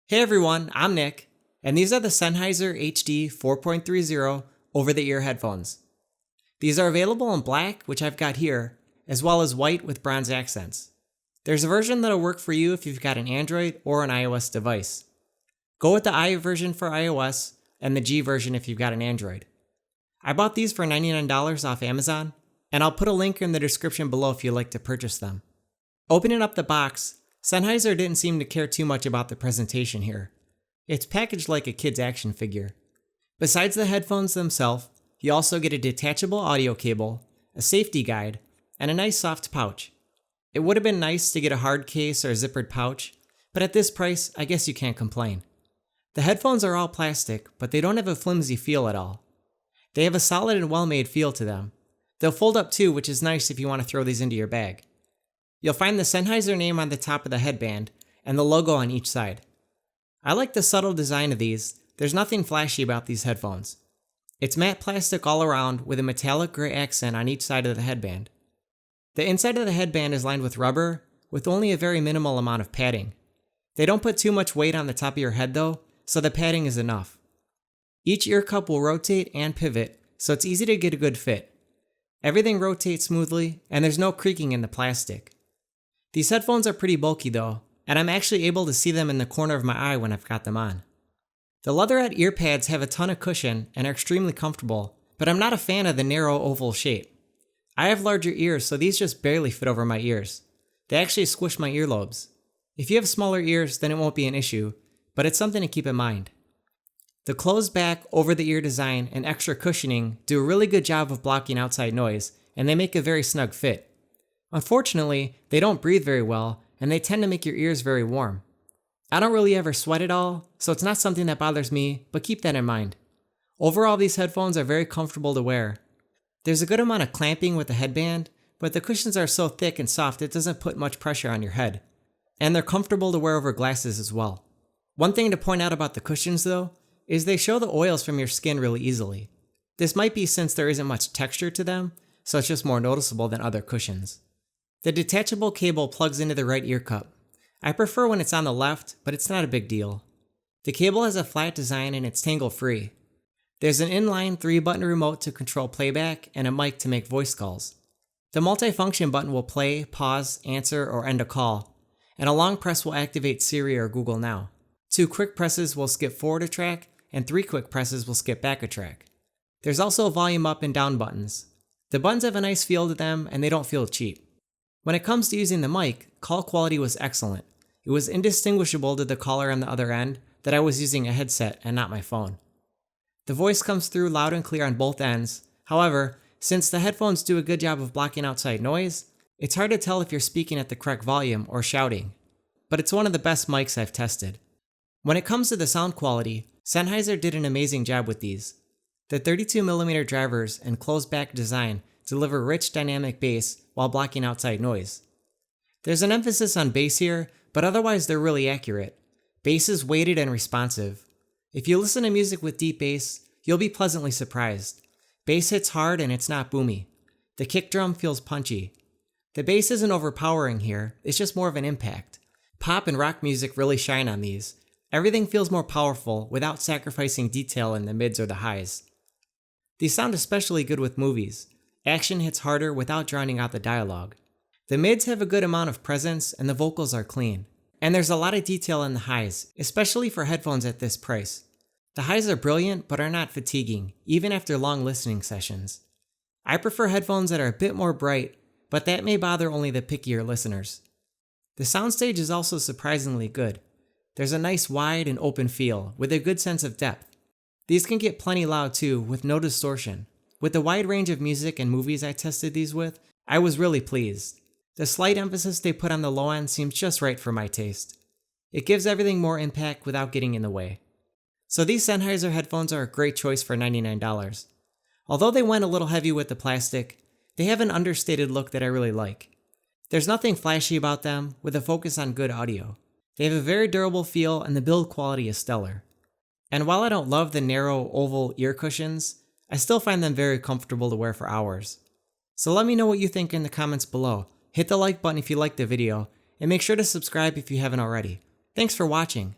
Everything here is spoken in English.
Hey everyone, I'm Nick, and these are the Sennheiser HD 4.30 over-the-ear headphones. These are available in black, which I've got here, as well as white with bronze accents. There's a version that'll work for you if you've got an Android or an iOS device. Go with the I version for iOS and the G version if you've got an Android. I bought these for $99 off Amazon, and I'll put a link in the description below if you'd like to purchase them. Opening up the box, Sennheiser didn't seem to care too much about the presentation here. It's packaged like a kid's action figure. Besides the headphones themselves, you also get a detachable audio cable, a safety guide, and a nice soft pouch. It would have been nice to get a hard case or a zippered pouch, but at this price, I guess you can't complain. The headphones are all plastic, but they don't have a flimsy feel at all. They have a solid and well-made feel to them. They'll fold up too, which is nice if you want to throw these into your bag. You'll find the Sennheiser name on the top of the headband and the logo on each side. I like the subtle design of these. There's nothing flashy about these headphones. It's matte plastic all around with a metallic gray accent on each side of the headband. The inside of the headband is lined with rubber with only a very minimal amount of padding. They don't put too much weight on the top of your head though, so the padding is enough. Each ear cup will rotate and pivot, so it's easy to get a good fit. Everything rotates smoothly, and there's no creaking in the plastic. These headphones are pretty bulky though, and I'm actually able to see them in the corner of my eye when I've got them on. The leatherette ear pads have a ton of cushion and are extremely comfortable, but I'm not a fan of the narrow oval shape. I have larger ears, so these just barely fit over my ears. They actually squish my earlobes. If you have smaller ears, then it won't be an issue, but it's something to keep in mind. The closed back, over-the-ear design and extra cushioning do a really good job of blocking outside noise, and they make a very snug fit. Unfortunately, they don't breathe very well, and they tend to make your ears very warm. I don't really ever sweat at all, so it's not something that bothers me, but keep that in mind. Overall, these headphones are very comfortable to wear. There's a good amount of clamping with the headband, but the cushions are so thick and soft it doesn't put much pressure on your head. And they're comfortable to wear over glasses as well. One thing to point out about the cushions though, is they show the oils from your skin really easily. This might be since there isn't much texture to them, so it's just more noticeable than other cushions. The detachable cable plugs into the right ear cup. I prefer when it's on the left, but it's not a big deal. The cable has a flat design and it's tangle-free. There's an inline 3-button remote to control playback and a mic to make voice calls. The multifunction button will play, pause, answer, or end a call, and a long press will activate Siri or Google Now. 2 quick presses will skip forward a track, and 3 quick presses will skip back a track. There's also volume up and down buttons. The buttons have a nice feel to them and they don't feel cheap. When it comes to using the mic, call quality was excellent. It was indistinguishable to the caller on the other end that I was using a headset and not my phone. The voice comes through loud and clear on both ends. However, since the headphones do a good job of blocking outside noise, it's hard to tell if you're speaking at the correct volume or shouting. But it's one of the best mics I've tested. When it comes to the sound quality, Sennheiser did an amazing job with these. The 32mm drivers and closed back design deliver rich dynamic bass while blocking outside noise. There's an emphasis on bass here, but otherwise they're really accurate. Bass is weighted and responsive. If you listen to music with deep bass, you'll be pleasantly surprised. Bass hits hard and it's not boomy. The kick drum feels punchy. The bass isn't overpowering here, it's just more of an impact. Pop and rock music really shine on these. Everything feels more powerful without sacrificing detail in the mids or the highs. These sound especially good with movies. Action hits harder without drowning out the dialogue. The mids have a good amount of presence and the vocals are clean. And there's a lot of detail in the highs, especially for headphones at this price. The highs are brilliant but are not fatiguing, even after long listening sessions. I prefer headphones that are a bit more bright, but that may bother only the pickier listeners. The soundstage is also surprisingly good. There's a nice wide and open feel, with a good sense of depth. These can get plenty loud too, with no distortion. With the wide range of music and movies I tested these with, I was really pleased. The slight emphasis they put on the low end seems just right for my taste. It gives everything more impact without getting in the way. So these Sennheiser headphones are a great choice for $99. Although they went a little heavy with the plastic, they have an understated look that I really like. There's nothing flashy about them, with a focus on good audio. They have a very durable feel and the build quality is stellar. And while I don't love the narrow oval ear cushions, I still find them very comfortable to wear for hours. So let me know what you think in the comments below. Hit the like button if you liked the video, and make sure to subscribe if you haven't already. Thanks for watching.